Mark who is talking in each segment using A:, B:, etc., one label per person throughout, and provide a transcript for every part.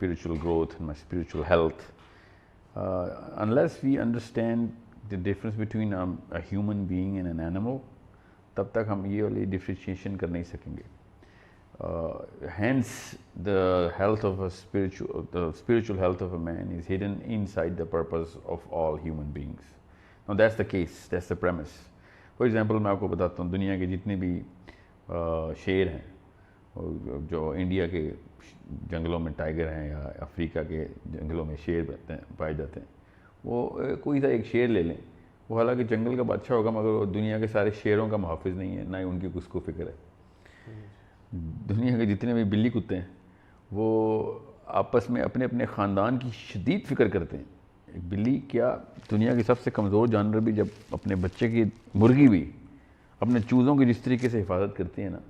A: spiritual growth and my spiritual health. Unless we understand the difference between a human being and an animal, तब तक हम ये वाली differentiation कर नहीं सकेंगे. Hence, the spiritual health of a man is hidden inside the purpose of all human beings. Now that's the case, that's the premise. For example, मैं आपको बताता हूँ, दुनिया के जितने भी शेर हैं, जो इंडिया के जंगलों में टाइगर हैं या अफ्रीका के जंगलों में शेर पाए जाते हैं, वो कोई सा एक शेर ले लें, वो हालांकि जंगल का बादशाह होगा मगर वो दुनिया के सारे शेरों का मुहाफिज नहीं है, ना ही उनकी उसको फिक्र है. दुनिया के जितने भी बिल्ली कुत्ते हैं वो आपस में अपने अपने ख़ानदान की शदीद फ़िक्र करते हैं. एक बिल्ली क्या, दुनिया की सबसे कमज़ोर जानवर भी जब अपने बच्चे की, मुर्गी भी अपने चूज़ों की जिस तरीके से हिफाजत करती है ना,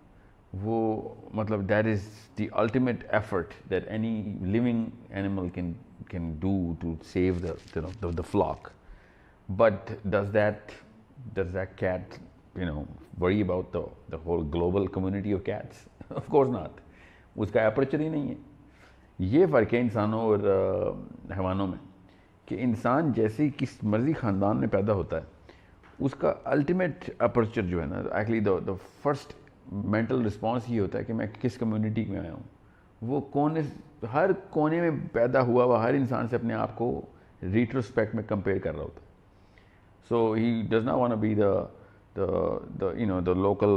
A: वो मतलब that is the ultimate effort that any living animal can do to save the flock. But does that cat worry about the whole global community of cats? Of course not. उसका एपर्चर ही नहीं है. ये फ़र्क है इंसानों और हैवानों में कि इंसान जैसे ही किस मर्ज़ी ख़ानदान में पैदा होता है, उसका अल्टीमेट अपर्चर जो है ना, actually the first mental response ये होता है कि मैं किस कम्युनिटी में आया हूँ. वो हर कोने में पैदा हुआ हर इंसान से अपने आप को रिट्रोस्पेक्ट में कंपेयर कर रहा होता है. So he does not want to be the local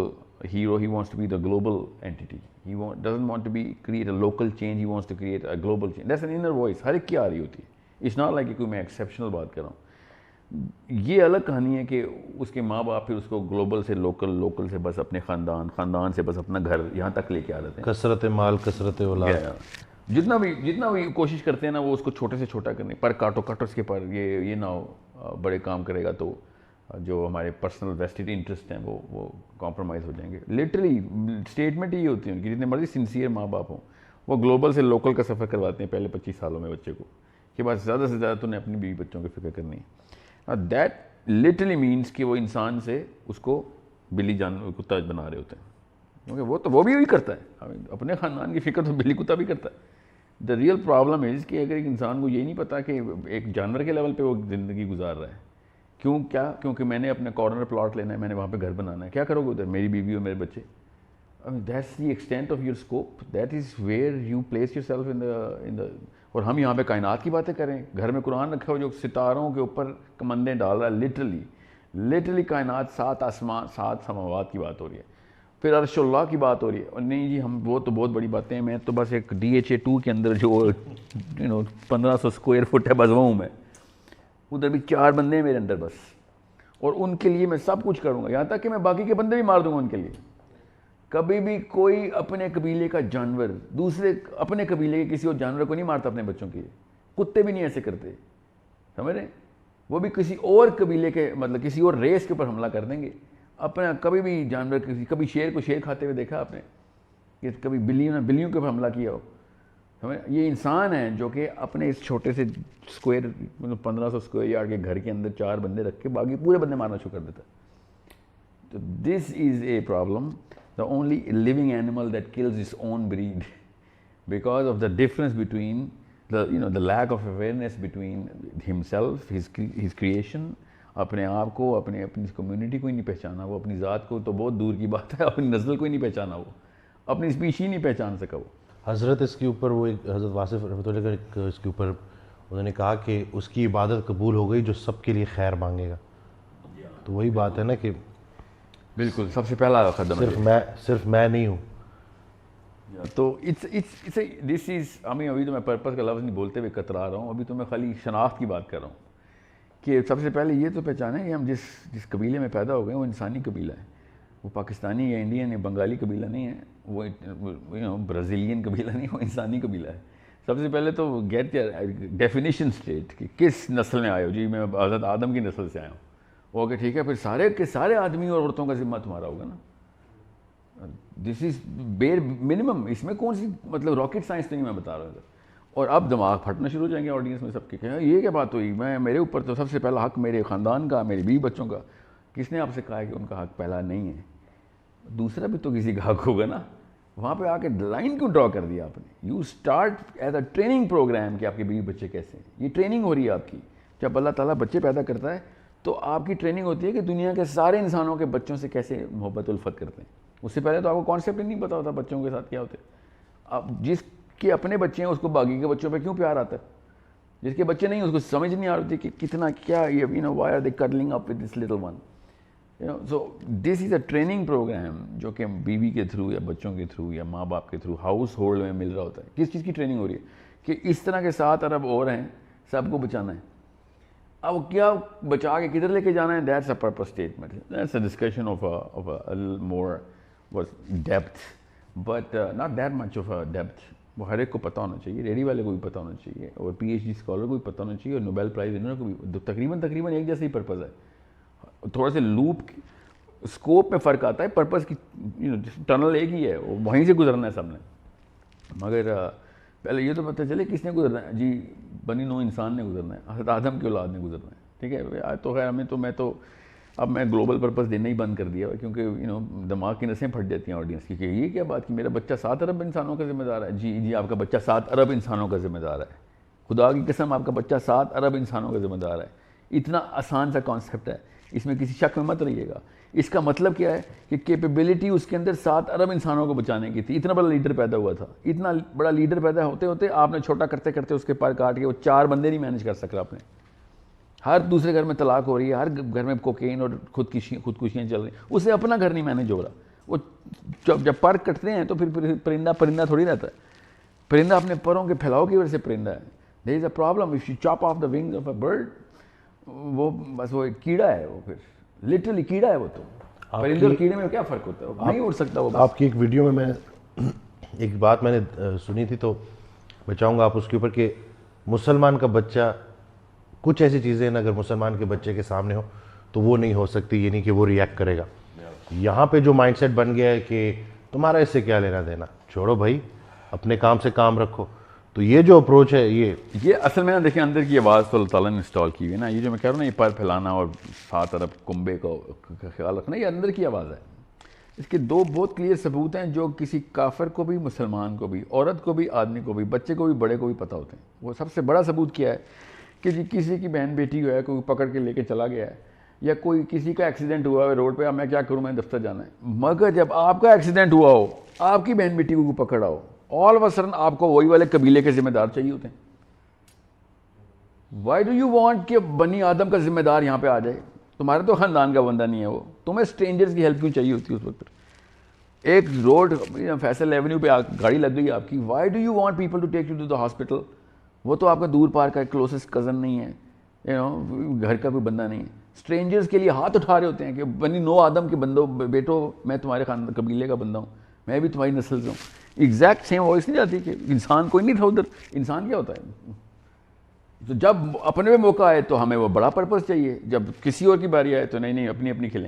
A: hero. He wants to be the global entity. He doesn't want to create a local change. He wants to create a global change. That's an inner voice. हर एक की आ रही होती है. It's not like कि मैं exceptional बात कर रहा हूँ. ये अलग कहानी है कि उसके माँ बाप फिर उसको ग्लोबल से लोकल से बस अपने ख़ानदान से बस अपना घर यहाँ तक लेके आ जाते हैं.
B: कसरत माल कसरत औलाद,
A: जितना भी कोशिश करते हैं ना, वो उसको छोटे से छोटा करने पर काटो उसके पर ये ना हो बड़े काम करेगा तो जो हमारे पर्सनल वेस्टेड इंटरेस्ट हैं वो कॉम्प्रोमाइज़ हो जाएंगे. लिटरली स्टेटमेंट ये होती है उनकी, जितने मर्जी सिंसियर माँ बाप हों, वो ग्लोबल से लोकल का सफ़र करवाते हैं पहले 25 सालों में बच्चे को, कि बस ज़्यादा से ज़्यादा तूने अपनी बीवी बच्चों की फ़िक्र करनी है. दैट लिटरली मीन्स कि वो इंसान से उसको बिल्ली कुत्ता बना रहे होते हैं, क्योंकि वो भी वही करता है. अपने ख़ानदान की फ़िक्र तो बिल्ली कुत्ता भी करता है. द रियल प्रॉब्लम इज़ कि अगर एक इंसान को ये नहीं पता कि एक जानवर के लेवल पर वो ज़िंदगी गुजार रहा है, क्योंकि मैंने अपने कॉर्नर प्लॉट लेना है, मैंने वहाँ पे घर बनाना है. क्या करोगे उधर? मेरी बीवी और मेरे बच्चे. That's the extent of your scope. That is where you place yourself in the. और हम यहाँ पे कायनात की बातें करें. घर में कुरान रखा हो जो सितारों के ऊपर कमंदें डाल रहा है. लिटरली कायनात, 7 आसमान 7 समावात की बात हो रही है, फिर अर्शुल्लाह की बात हो रही है. और नहीं जी, हम वो तो बहुत बड़ी बातें हैं, मैं तो बस एक DHA 2 के अंदर जो 1500 स्क्वायर फुट है बस वो हूँ मैं. उधर भी 4 बंदे हैं मेरे अंदर बस, और उनके लिए मैं सब कुछ करूँगा, यहाँ तक कि मैं बाकी के बंदे भी मार दूंगा उनके लिए. कभी भी कोई अपने कबीले का जानवर दूसरे अपने कबीले के किसी और जानवर को नहीं मारता अपने बच्चों के लिए. कुत्ते भी नहीं ऐसे करते, समझ रहे? वो भी किसी और कबीले के, मतलब किसी और रेस के ऊपर हमला कर देंगे. अपना कभी भी जानवर, कभी शेर को शेर खाते हुए देखा आपने? कि कभी बिल्लियों के ऊपर हमला किया हो? ये इंसान है जो कि अपने इस छोटे से स्क्वायर 1500 स्क्वायर यार्ड के घर के अंदर 4 बंदे रख के बाकी पूरे बंदे मारना शुरू कर देता है. तो this is a problem. The only living animal that kills its own breed because of the difference between the lack of awareness between himself, his creation. अपने आप को, अपनी कम्युनिटी को ही नहीं पहचाना वो, अपनी ज़ात को तो बहुत दूर की बात है, अपनी नस्ल को ही नहीं पहचाना वो, अपनी स्पीशी नहीं पहचान सका वो.
B: हज़रत इसके ऊपर वो एक हज़रत वासिफ़ रहमतुल्लाह का इसके ऊपर उन्होंने कहा कि उसकी इबादत कबूल हो गई जो सबके लिए खैर मांगेगा. तो वही बात है ना कि
A: बिल्कुल सबसे पहला कदम
B: सिर्फ मैं नहीं हूँ.
A: तो दिस इज़, अभी तो मैं पर्पस का लफ्ज़ नहीं बोलते हुए कतरा रहा हूँ, अभी तो मैं खाली शनाख्त की बात कर रहा हूँ कि सबसे पहले ये तो पहचानें कि हम जिस कबीले में पैदा हो गए वो इंसानी कबीला है. वो पाकिस्तानी या इंडियन या बंगाली कबीला नहीं है, वो ब्राज़ीलियन कबीला नहीं, वो इंसानी कबीला है. सबसे पहले तो गेट डेफिनेशन स्टेट कि किस नस्ल में आए हो. जी मैं हज़रत आदम की नस्ल से आया हूँ. ओके ठीक है, फिर सारे के सारे आदमी और औरतों का ज़िम्मा तुम्हारा होगा ना. This is bare minimum. इसमें कौन सी मतलब रॉकेट साइंस तो नहीं मैं बता रहा हूँ. और अब दिमाग फटना शुरू हो जाएंगे ऑडियंस में सबके, क्या ये क्या बात हुई, मेरे ऊपर तो सबसे पहला हक मेरे ख़ानदान का, मेरे बीवी बच्चों का. किसने आपसे कहा है कि उनका हक पहला नहीं है? दूसरा भी तो किसी का हक होगा ना. وہاں پہ آ کے لائن کیوں ڈرا کر دیا آپ نے؟ You start as a training programme کہ آپ کے بیوی بچے کیسے ہیں. یہ ٹریننگ ہو رہی ہے آپ کی. جب اللہ تعالیٰ بچے پیدا کرتا ہے تو آپ کی ٹریننگ ہوتی ہے کہ دنیا کے سارے انسانوں کے بچوں سے کیسے محبت الفت کرتے ہیں. اس سے پہلے تو آپ کو کانسیپٹ ہی نہیں پتا ہوتا بچوں کے ساتھ کیا ہوتے ہیں. آپ جس کے اپنے بچے ہیں اس کو باقی کے بچوں پہ کیوں پیار آتا ہے؟ جس کے بچے نہیں اس کو سمجھ نہیں آ رہی کہ کتنا کیا یہ why are they curling up with this little one. So this is a training programme جو کہ بیوی کے تھرو یا بچوں کے تھرو یا ماں باپ کے تھرو ہاؤس ہولڈ میں مل رہا ہوتا ہے. کس چیز کی ٹریننگ ہو رہی ہے؟ کہ اس طرح کے 7 ارب اور ہیں, سب کو بچانا ہے. اب کیا بچا کے کدھر لے کے جانا ہے؟ That's a purpose statement. That's a discussion of a more depth, but not that much of a depth. وہ ہر ایک کو پتہ ہونا چاہیے, ریڈی والے کو بھی پتہ ہونا چاہیے, اور پی ایچ ڈی اسکالر کو بھی پتہ ہونا چاہیے, اور نوبیل پرائز ونر کو بھی. تقریباً ایک جیسا ہی پرپز ہے. تھوڑا سے لوپ اسکوپ میں فرق آتا ہے, پرپز کی ٹنل ایک ہی ہے, وہ وہیں سے گزرنا ہے سب نے. مگر پہلے یہ تو پتہ چلے کس نے گزرنا ہے. جی بنی نوع انسان نے گزرنا ہے, حضرت آدم کی اولاد نے گزرنا ہے. ٹھیک ہے, آج تو خیر میں گلوبل پرپز دینا ہی بند کر دیا ہے, کیونکہ دماغ کی نسیں پھٹ جاتی ہیں آڈینس کی کہ یہ کیا بات کہ میرا بچہ 7 ارب انسانوں کا ذمہ دار ہے. جی آپ کا بچہ 7 ارب انسانوں کا ذمہ دار ہے. خدا کی قسم آپ کا بچہ 7 ارب انسانوں کا ذمہ دار ہے. اتنا آسان سا کانسیپٹ ہے, اس میں کسی شک میں مت رہیے گا. اس کا مطلب کیا ہے کہ کیپیبلٹی اس کے اندر 7 ارب انسانوں کو بچانے کی تھی. اتنا بڑا لیڈر پیدا ہوا تھا. اتنا بڑا لیڈر پیدا ہوتے ہوتے آپ نے چھوٹا کرتے کرتے اس کے پر کاٹ کے وہ 4 بندے نہیں مینیج کر سکا آپ نے. ہر دوسرے گھر میں طلاق ہو رہی ہے, ہر گھر میں کوکین اور خودکشیاں چل رہی ہیں, اسے اپنا گھر نہیں مینیج ہو رہا. وہ جب پر کٹتے ہیں تو پھر پرندہ تھوڑی رہتا ہے. پرندہ اپنے پروں کے پھیلاؤ کی وجہ سے پرندہ ہے. There is a problem if you chop off the wing of a bird. وہ بس وہ ایک کیڑا ہے, وہ پھر لٹرلی کیڑا ہے. وہ تو پرندے اور کیڑے میں کیا فرق ہوتا ہے؟ وہ نہیں اڑ سکتا. وہ
B: آپ کی ایک ویڈیو میں ایک بات میں نے سنی تھی, تو میں چاہوں گا آپ اس کے اوپر کہ مسلمان کا بچہ, کچھ ایسی چیزیں ہیں اگر مسلمان کے بچے کے سامنے ہو تو وہ نہیں ہو سکتی, یعنی کہ وہ ریئیکٹ کرے گا. یہاں پہ جو مائنڈ سیٹ بن گیا ہے کہ تمہارا اس سے کیا لینا دینا, چھوڑو بھائی, اپنے کام سے کام رکھو. تو یہ جو اپروچ ہے یہ
A: اصل میں نا دیکھیں اندر کی آواز تو اللہ تعالیٰ نے انسٹال کی ہوئی ہے نا. یہ جو میں کہہ رہا ہوں نا, یہ پر پھیلانا اور 7 ارب کنبے کا خیال رکھنا, یہ اندر کی آواز ہے. اس کے 2 بہت کلیئر ثبوت ہیں جو کسی کافر کو بھی, مسلمان کو بھی, عورت کو بھی, آدمی کو بھی, بچے کو بھی, بڑے کو بھی پتہ ہوتے ہیں. وہ سب سے بڑا ثبوت کیا ہے کہ جی کسی کی بہن بیٹی جو ہے کوئی پکڑ کے لے کے چلا گیا ہے, یا کوئی کسی کا ایکسیڈنٹ ہوا ہے روڈ پہ, اب میں کیا کروں, میں دفتر جانا ہے. مگر جب آپ کا ایکسیڈنٹ ہوا ہو, آپ کی بہن بیٹی کو پکڑا ہو, آل آف اے سڈن آپ کو وہی والے قبیلے کے ذمہ دار چاہیے ہوتے ہیں. وائی ڈو یو وانٹ کہ بنی آدم کا ذمہ دار یہاں پہ آ جائے؟ تمہارے تو خاندان کا بندہ نہیں ہے وہ, تمہیں اسٹرینجرز کی ہیلپ کیوں چاہیے ہوتی ہے اس وقت؟ ایک روڈ فیصل ایونیو پہ گاڑی لگ گئی آپ کی, why do you want people to take you to the hospital? وہ تو آپ کا دور پار کا کلوزسٹ کزن نہیں ہے, گھر کا کوئی بندہ نہیں ہے. اسٹرینجرز کے لیے ہاتھ اٹھا رہے ہوتے ہیں کہ بنی نو آدم کے بندوں, بیٹو میں تمہارے خاندان قبیلے کا بندہ ہوں, میں بھی تمہاری نسل سے ہوں. ایگزیکٹ سیم وائس نہیں جاتی کہ انسان کوئی نہیں تھا ادھر. انسان کیا ہوتا ہے؟ تو جب اپنے میں موقع آئے تو ہمیں وہ بڑا پرپس چاہیے, جب کسی اور کی باری آئے تو نہیں اپنی کھیلیں.